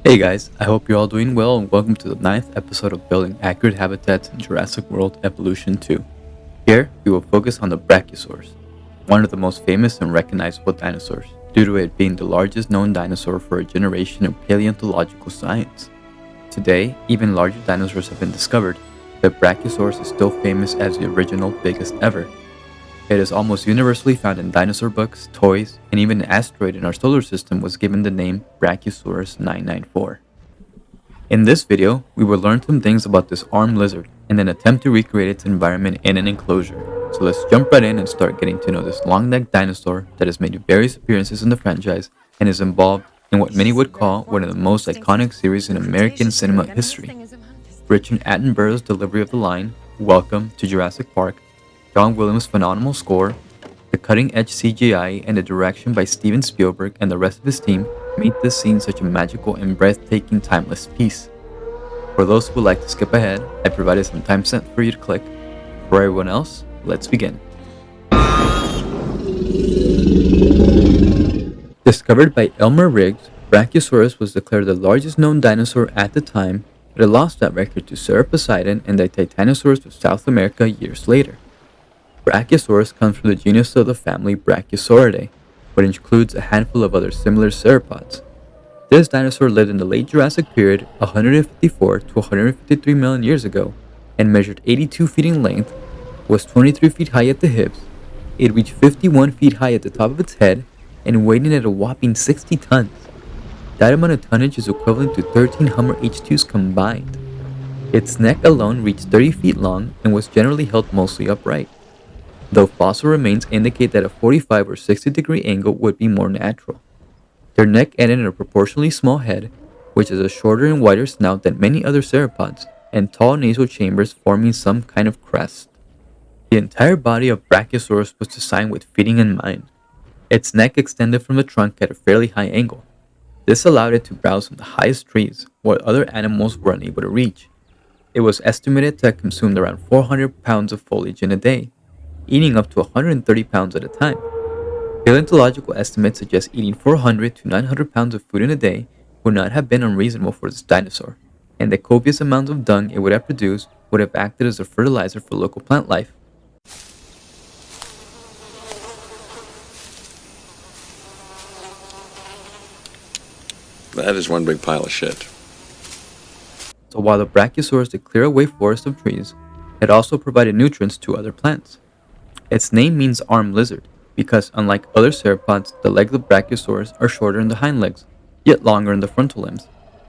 Hey guys, I hope you're all doing well and welcome to the ninth episode of Building Accurate Habitats in Jurassic World Evolution 2. Here, we will focus on the Brachiosaurus, one of the most famous and recognizable dinosaurs, due to it being the largest known dinosaur for a generation of paleontological science. Today, even larger dinosaurs have been discovered, but Brachiosaurus is still famous as the original biggest ever. It is almost universally found in dinosaur books, toys, and even an asteroid in our solar system was given the name Brachiosaurus 994. In this video, we will learn some things about this armed lizard and then attempt to recreate its environment in an enclosure. So let's jump right in and start getting to know this long-necked dinosaur that has made various appearances in the franchise and is involved in what many would call one of the most iconic series in American cinema history. Richard Attenborough's delivery of the line, "Welcome to Jurassic Park," John Williams' phenomenal score, the cutting-edge CGI, and the direction by Steven Spielberg and the rest of his team made this scene such a magical and breathtaking timeless piece. For those who would like to skip ahead, I provided some timestamps for you to click. For everyone else, let's begin. Discovered by Elmer Riggs, Brachiosaurus was declared the largest known dinosaur at the time, but it lost that record to Sauroposeidon and the Titanosaurs of South America years later. Brachiosaurus comes from the genus of the family Brachiosauridae, which includes a handful of other similar sauropods. This dinosaur lived in the late Jurassic period 154 to 153 million years ago and measured 82 feet in length, was 23 feet high at the hips, it reached 51 feet high at the top of its head, and weighed in at a whopping 60 tons. That amount of tonnage is equivalent to 13 Hummer H2s combined. Its neck alone reached 30 feet long and was generally held mostly upright, though fossil remains indicate that a 45 or 60 degree angle would be more natural. Their neck ended in a proportionally small head, which has a shorter and wider snout than many other sauropods, and tall nasal chambers forming some kind of crest. The entire body of Brachiosaurus was designed with feeding in mind. Its neck extended from the trunk at a fairly high angle. This allowed it to browse on the highest trees, while other animals were unable to reach. It was estimated to have consumed around 400 pounds of foliage in a day, eating up to 130 pounds at a time. Paleontological estimates suggest eating 400 to 900 pounds of food in a day would not have been unreasonable for this dinosaur, and the copious amounts of dung it would have produced would have acted as a fertilizer for local plant life. That is one big pile of shit. So while the Brachiosaurus did clear away forests of trees, it also provided nutrients to other plants. Its name means armed lizard, because unlike other sauropods, the legs of Brachiosaurus are shorter in the hind legs, yet longer in the frontal limbs.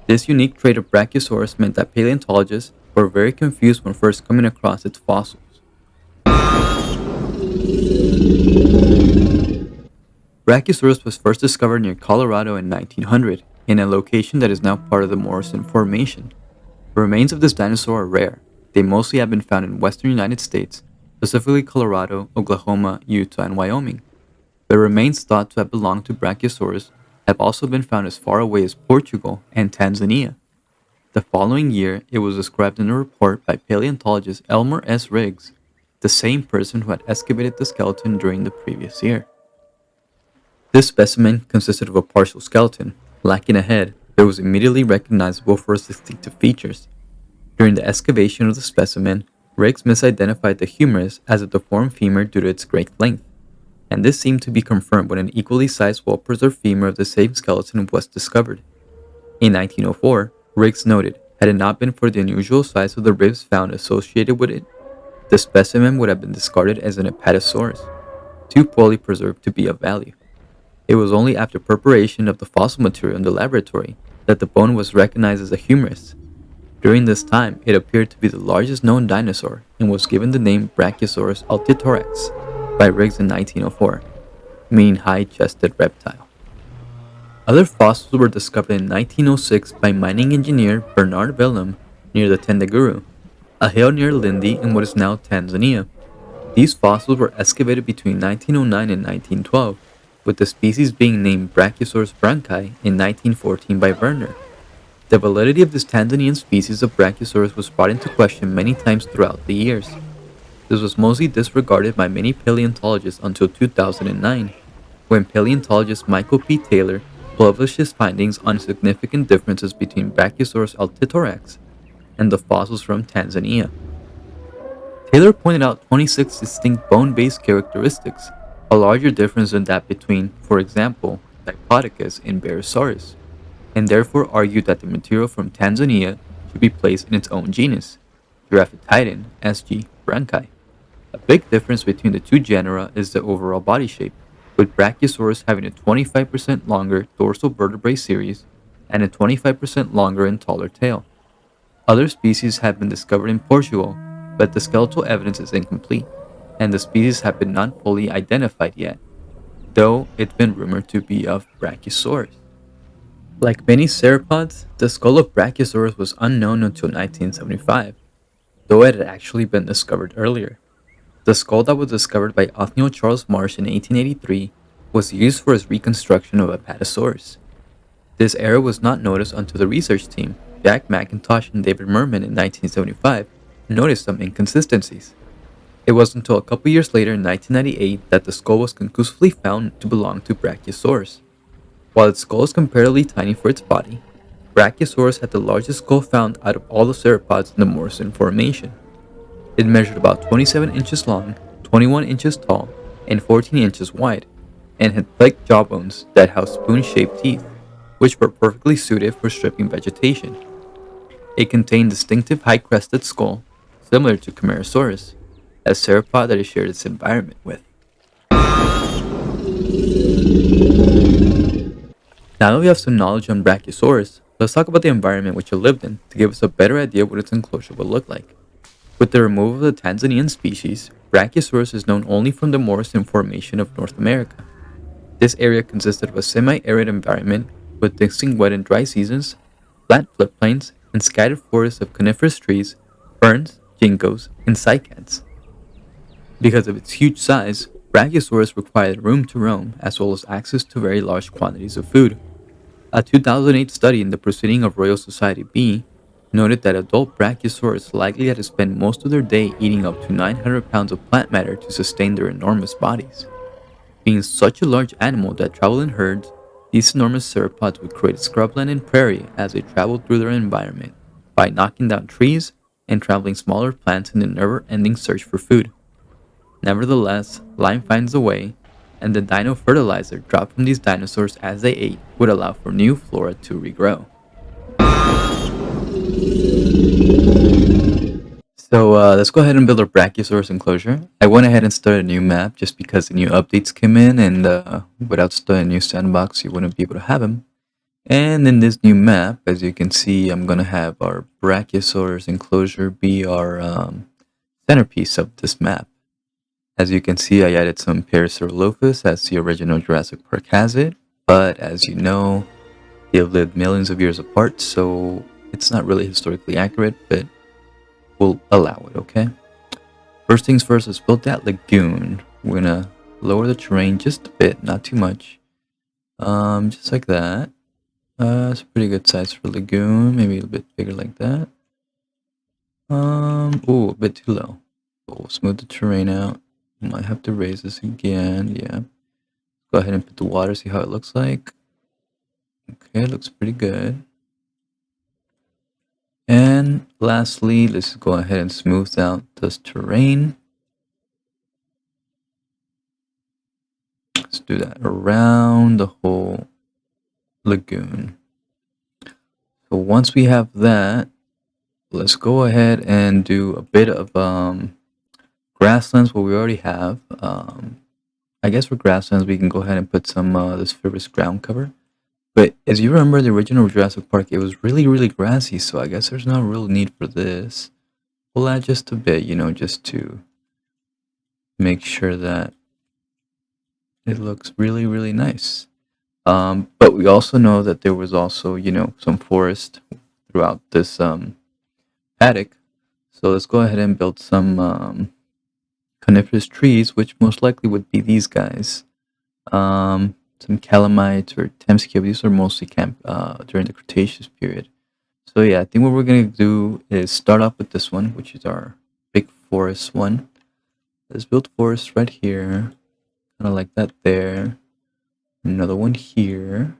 This unique trait of Brachiosaurus meant that paleontologists were very confused when first coming across its fossils. Brachiosaurus was first discovered near Colorado in 1900, in a location that is now part of the Morrison Formation. The remains of this dinosaur are rare. They mostly have been found in western United States, specifically Colorado, Oklahoma, Utah, and Wyoming. The remains thought to have belonged to Brachiosaurus have also been found as far away as Portugal and Tanzania. The following year, it was described in a report by paleontologist Elmer S. Riggs, the same person who had excavated the skeleton during the previous year. This specimen consisted of a partial skeleton, lacking a head, but was immediately recognizable for its distinctive features. During the excavation of the specimen, Riggs misidentified the humerus as a deformed femur due to its great length, and this seemed to be confirmed when an equally sized well-preserved femur of the same skeleton was discovered. In 1904, Riggs noted, had it not been for the unusual size of the ribs found associated with it, the specimen would have been discarded as an Apatosaurus, too poorly preserved to be of value. It was only after preparation of the fossil material in the laboratory that the bone was recognized as a humerus. During this time, it appeared to be the largest known dinosaur and was given the name Brachiosaurus altitaurex by Riggs in 1904, meaning high-chested reptile. Other fossils were discovered in 1906 by mining engineer Bernard Bellum near the Tendaguru, a hill near Lindi in what is now Tanzania. These fossils were excavated between 1909 and 1912, with the species being named Brachiosaurus branchi in 1914 by Werner. The validity of this Tanzanian species of Brachiosaurus was brought into question many times throughout the years. This was mostly disregarded by many paleontologists until 2009, when paleontologist Michael P. Taylor published his findings on significant differences between Brachiosaurus altithorax and the fossils from Tanzania. Taylor pointed out 26 distinct bone-based characteristics, a larger difference than that between, for example, Diplodocus and Barosaurus, and therefore argued that the material from Tanzania should be placed in its own genus, Giraffatitan SG branchi. A big difference between the two genera is the overall body shape, with Brachiosaurus having a 25% longer dorsal vertebrae series and a 25% longer and taller tail. Other species have been discovered in Portugal, but the skeletal evidence is incomplete, and the species have been not fully identified yet, though it's been rumored to be of Brachiosaurus. Like many theropods, the skull of Brachiosaurus was unknown until 1975, though it had actually been discovered earlier. The skull that was discovered by Othniel Charles Marsh in 1883 was used for his reconstruction of Apatosaurus. This error was not noticed until the research team, Jack McIntosh and David Merman in 1975, noticed some inconsistencies. It wasn't until a couple years later in 1998 that the skull was conclusively found to belong to Brachiosaurus. While its skull is comparatively tiny for its body, Brachiosaurus had the largest skull found out of all the theropods in the Morrison Formation. It measured about 27 inches long, 21 inches tall, and 14 inches wide, and had thick jawbones that housed spoon-shaped teeth, which were perfectly suited for stripping vegetation. It contained distinctive high-crested skull, similar to Camarasaurus, a theropod that it shared its environment with. Now that we have some knowledge on Brachiosaurus, let's talk about the environment which it lived in to give us a better idea what its enclosure would look like. With the removal of the Tanzanian species, Brachiosaurus is known only from the Morrison Formation of North America. This area consisted of a semi-arid environment with distinct wet and dry seasons, flat floodplains, and scattered forests of coniferous trees, ferns, ginkgos, and cycads. Because of its huge size, Brachiosaurus required room to roam as well as access to very large quantities of food. A 2008 study in the Proceeding of Royal Society B noted that adult Brachiosaurus likely had to spend most of their day eating up to 900 pounds of plant matter to sustain their enormous bodies. Being such a large animal that traveled in herds, these enormous theropods would create scrubland and prairie as they traveled through their environment, by knocking down trees and trampling smaller plants in the never-ending search for food. Nevertheless, lime finds a way, and the dino fertilizer dropped from these dinosaurs as they ate would allow for new flora to regrow. So let's go ahead and build our Brachiosaurus enclosure. I went ahead and started a new map just because the new updates came in, and without starting a new sandbox, you wouldn't be able to have them. And in this new map, as you can see, I'm going to have our Brachiosaurus enclosure be our centerpiece of this map. As you can see, I added some Parasaurolophus as the original Jurassic Park has it, but as you know, they have lived millions of years apart, so it's not really historically accurate, but we'll allow it, okay? First things first, let's build that lagoon. We're gonna lower the terrain just a bit, not too much. Just like that. It's a pretty good size for lagoon, maybe a little bit bigger like that. Ooh, a bit too low. But we'll smooth the terrain out. Might have to raise this again, yeah. Go ahead and put the water, see how it looks like. Okay, it looks pretty good. And lastly, let's go ahead and smooth out this terrain. Let's do that around the whole lagoon. So once we have that, let's go ahead and do a bit of grasslands, what we already have. I guess for grasslands, we can go ahead and put some this fibrous ground cover. But as you remember, the original Jurassic Park, it was really, really grassy, so I guess there's no real need for this. We'll add just a bit, just to make sure that it looks really, really nice. But we also know that there was also, some forest throughout this paddock. So let's go ahead and build some coniferous trees, which most likely would be these guys. Some calamites or Temskia. These are mostly camp during the Cretaceous period. So yeah, I think what we're gonna do is start off with this one, which is our big forest one. Let's build forest right here, kind of like that there. Another one here.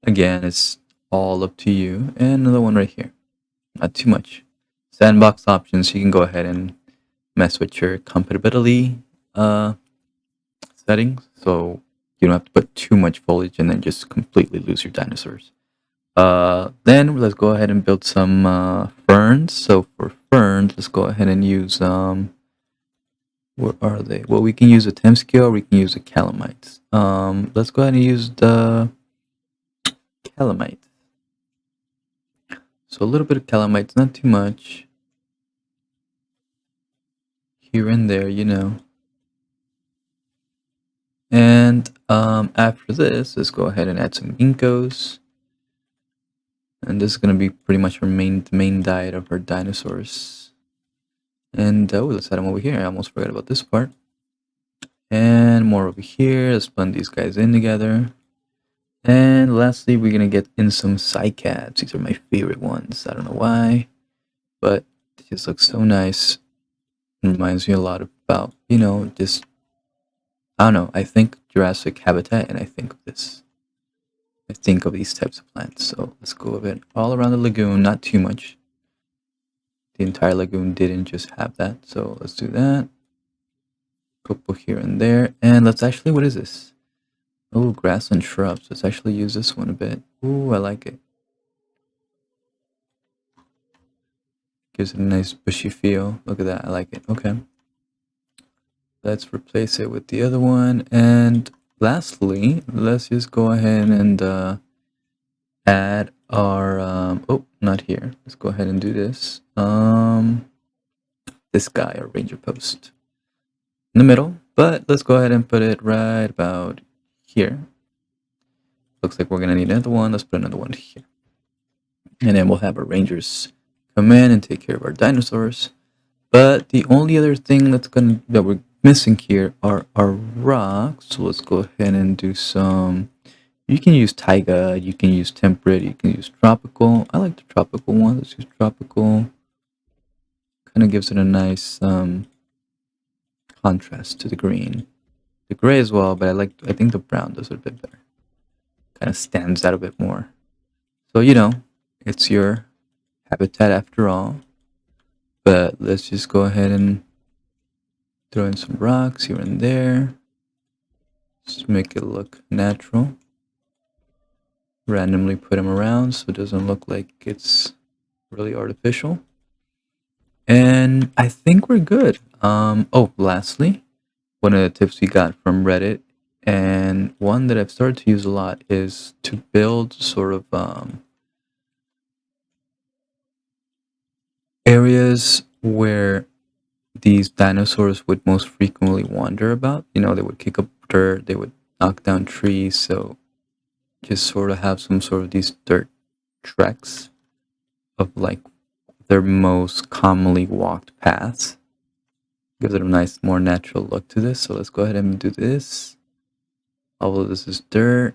Again, it's all up to you. And another one right here. Not too much. Sandbox options, you can go ahead and mess with your compatibility uh, settings. So you don't have to put too much foliage and then just completely lose your dinosaurs. Then let's go ahead and build some ferns. So for ferns, let's go ahead and use where are they? Well, we can use a Temskia or we can use the calamites. Let's go ahead and use the calamite. So a little bit of calamites, not too much. Here and there, you know. And after this, let's go ahead and add some ginkgos. And this is going to be pretty much our main diet of our dinosaurs. And oh, let's add them over here. I almost forgot about this part. And more over here. Let's blend these guys in together. And lastly, we're going to get in some cycads. These are my favorite ones. I don't know why, but it just looks so nice. It reminds me a lot about, you know, just, I don't know. I think Jurassic habitat and I think of this. I think of these types of plants. So let's go a bit all around the lagoon, not too much. The entire lagoon didn't just have that. So let's do that. Couple here and there. And let's actually, what is this? Oh, grassland shrubs. Let's actually use this one a bit. Ooh, I like it. Gives it a nice bushy feel. Look at that. I like it. Okay. Let's replace it with the other one. And lastly, let's just go ahead and add our... oh, not here. Let's go ahead and do this. This guy, our ranger post. In the middle. But let's go ahead and put it right about here. Looks like we're going to need another one. Let's put another one here. And then we'll have our rangers come in and take care of our dinosaurs. But the only other thing that we're missing here are our rocks. So let's go ahead and do some. You can use taiga, you can use temperate, you can use tropical. I like the tropical one. Let's use tropical. Kind of gives it a nice contrast to the green. The gray as well, but I think the brown does it a bit better. Kind of stands out a bit more. So, you know, it's your habitat after all. But let's just go ahead and throw in some rocks here and there. Just make it look natural. Randomly put them around so it doesn't look like it's really artificial. And I think we're good. Oh, lastly, one of the tips we got from Reddit, and one that I've started to use a lot, is to build sort of areas where these dinosaurs would most frequently wander about. You know, they would kick up dirt, they would knock down trees, so just sort of have some sort of these dirt treks of like their most commonly walked paths. Gives it a nice, more natural look to this. So let's go ahead and do this. Although this is dirt,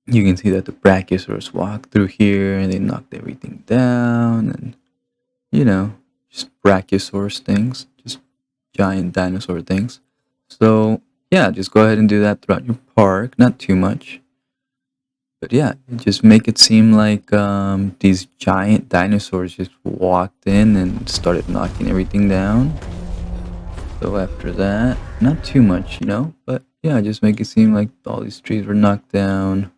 you can see that the Brachiosaurus walked through here and they knocked everything down, and you know, just Brachiosaurus things, just giant dinosaur things. So yeah, just go ahead and do that throughout your park. Not too much, but yeah, just make it seem like these giant dinosaurs just walked in and started knocking everything down. So after that, not too much, you know, but yeah, just make it seem like all these trees were knocked down.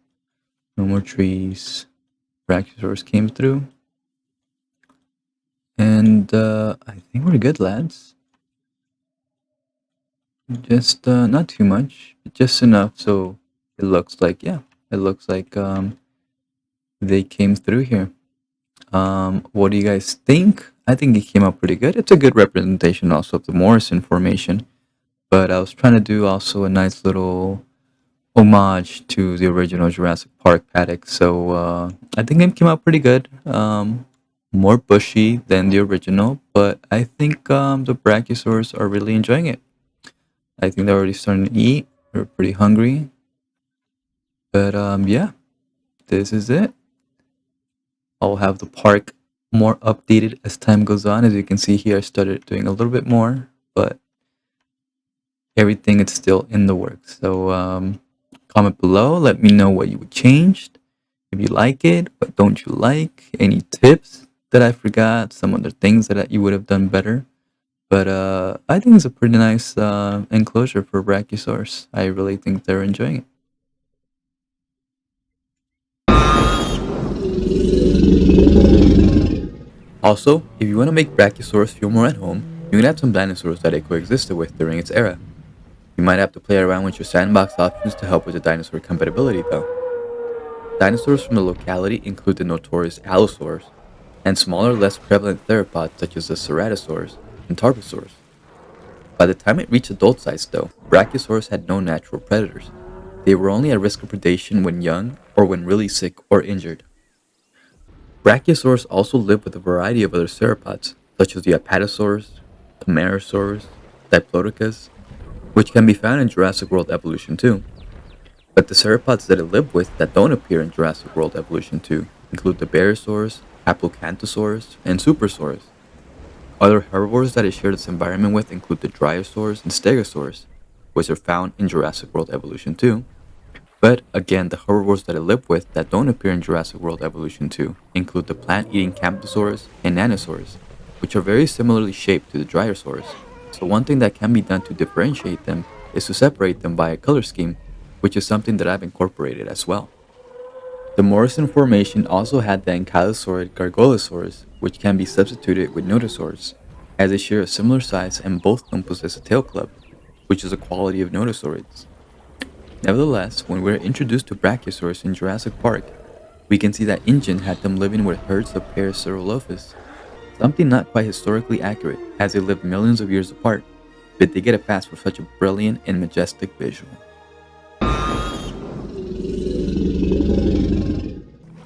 No more trees. Brachiosaurus came through. And I think we're good, lads. Just not too much, but just enough so it looks like, yeah, it looks like they came through here. What do you guys think? I think it came out pretty good. It's a good representation also of the Morrison formation. But I was trying to do also a nice little homage to the original Jurassic Park paddock. So I think it came out pretty good. More bushy than the original, but I think the Brachiosaurs are really enjoying it. I think they're already starting to eat. They're pretty hungry. But yeah, this is it. I'll have the park more updated as time goes on. As you can see here, I started doing a little bit more, but everything is still in the works. So Comment below, let me know what you would change, if you like it, what don't you like, any tips that I forgot, some other things that you would have done better. But I think it's a pretty nice enclosure for Brachiosaurus. I really think they're enjoying it. Also, if you want to make Brachiosaurus feel more at home, you can add some dinosaurs that it coexisted with during its era. You might have to play around with your sandbox options to help with the dinosaur compatibility though. Dinosaurs from the locality include the notorious Allosaurs, and smaller, less prevalent theropods such as the Ceratosaurus and Tarbosaurus. By the time it reached adult size though, Brachiosaurus had no natural predators. They were only at risk of predation when young or when really sick or injured. Brachiosaurus also lived with a variety of other sauropods, such as the Apatosaurus, Camarasaurus, Diplodocus, which can be found in Jurassic World Evolution 2. But the sauropods that it lived with that don't appear in Jurassic World Evolution 2 include the Barosaurus, Aplocanthosaurus, and Supersaurus. Other herbivores that it shared its environment with include the Dryosaurs and Stegosaurus, which are found in Jurassic World Evolution 2. But again, the herbivores that it lived with that don't appear in Jurassic World Evolution 2 include the plant-eating Camptosaurus and Nanosaurus, which are very similarly shaped to the Dryosaurus. So one thing that can be done to differentiate them is to separate them by a color scheme, which is something that I've incorporated as well. The Morrison Formation also had the ankylosaurid Gargolosaurus, which can be substituted with Nodosaurs, as they share a similar size and both don't possess a tail club, which is a quality of Nodosaurids. Nevertheless, when we are introduced to Brachiosaurus in Jurassic Park, we can see that InGen had them living with herds of Parasaurolophus, something not quite historically accurate as they lived millions of years apart, but they get a pass for such a brilliant and majestic visual.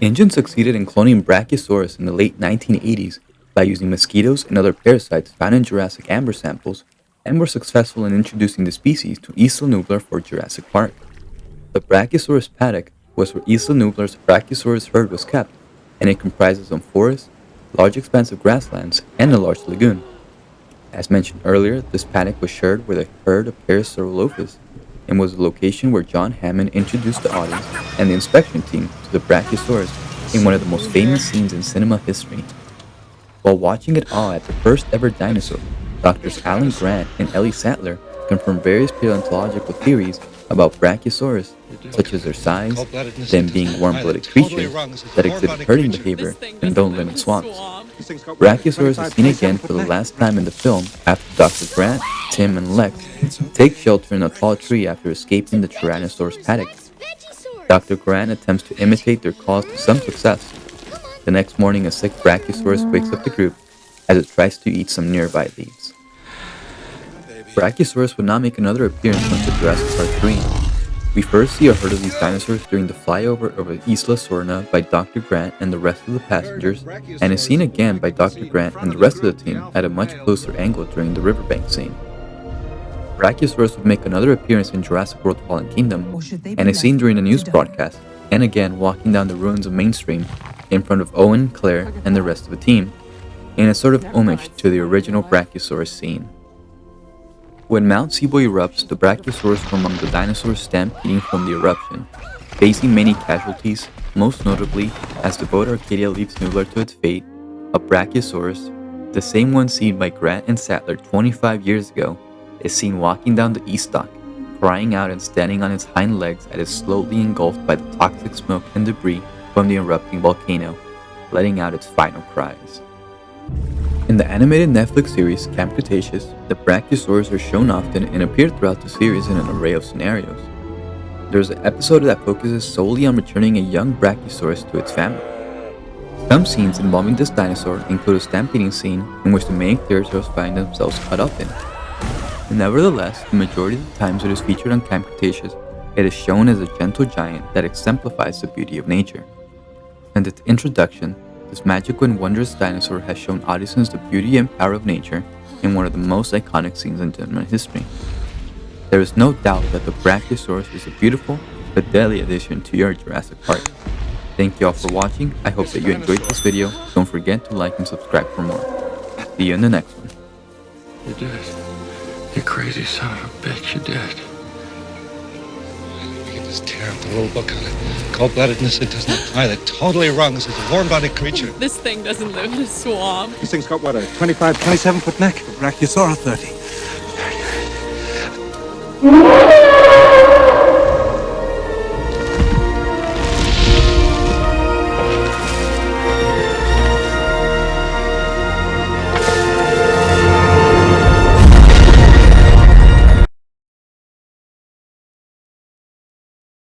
InGen succeeded in cloning Brachiosaurus in the late 1980s by using mosquitoes and other parasites found in Jurassic amber samples, and were successful in introducing the species to Isla Nublar for Jurassic Park. The Brachiosaurus paddock was where Isla Nublar's Brachiosaurus herd was kept, and it comprises some forests, large expanse of grasslands, and a large lagoon. As mentioned earlier, this paddock was shared with a herd of Parasaurolophus, and was the location where John Hammond introduced the audience and the inspection team to the Brachiosaurus in one of the most famous scenes in cinema history. While watching it all at the first ever dinosaur, Doctors Alan Grant and Ellie Sattler confirmed various paleontological theories about Brachiosaurus, such as their size, them being warm-blooded creatures that exhibit herding behavior and don't live in swamps. Brachiosaurus is seen again for the last time in the film after Dr. Grant, Tim, and Lex take shelter in a tall tree after escaping the Tyrannosaurus paddock. Dr. Grant attempts to imitate their calls to some success. The next morning, a sick Brachiosaurus wakes up the group as it tries to eat some nearby leaves. Brachiosaurus would not make another appearance until Jurassic Park 3. We first see a herd of these dinosaurs during the flyover over Isla Sorna by Dr. Grant and the rest of the passengers, and is seen again by Dr. Grant and the rest of the team at a much closer angle during the riverbank scene. Brachiosaurus would make another appearance in Jurassic World Fallen Kingdom, and is seen during a news broadcast, and again walking down the ruins of Mainstream in front of Owen, Claire, and the rest of the team, in a sort of homage to the original Brachiosaurus scene. When Mount Sibo erupts, the Brachiosaurus were among the dinosaurs stampeding from the eruption, facing many casualties, most notably, as the boat Arcadia leaves Nublar to its fate, a Brachiosaurus, the same one seen by Grant and Sattler 25 years ago, is seen walking down the east dock, crying out and standing on its hind legs as it is slowly engulfed by the toxic smoke and debris from the erupting volcano, letting out its final cries. In the animated Netflix series Camp Cretaceous, the Brachiosaurs are shown often and appear throughout the series in an array of scenarios. There's an episode that focuses solely on returning a young Brachiosaurus to its family. Some scenes involving this dinosaur include a stampeding scene in which the main characters find themselves caught up in. Nevertheless, the majority of the times it is featured on Camp Cretaceous, it is shown as a gentle giant that exemplifies the beauty of nature. Since its introduction, this magical and wondrous dinosaur has shown audiences the beauty and power of nature in one of the most iconic scenes in cinema history. There is no doubt that the Brachiosaurus is a beautiful but deadly addition to your Jurassic Park. Thank you all for watching. I hope that you enjoyed this video. Don't forget to like and subscribe for more. See you in the next one. You did it. You crazy son of a bitch, you did it. Just tear up the rule book on it. Cold-bloodedness, it doesn't apply. They're totally wrong. This is a warm-blooded creature. This thing doesn't live in a swamp. This thing's got, what, a 25, 27-foot neck? Brachiosaurus 30.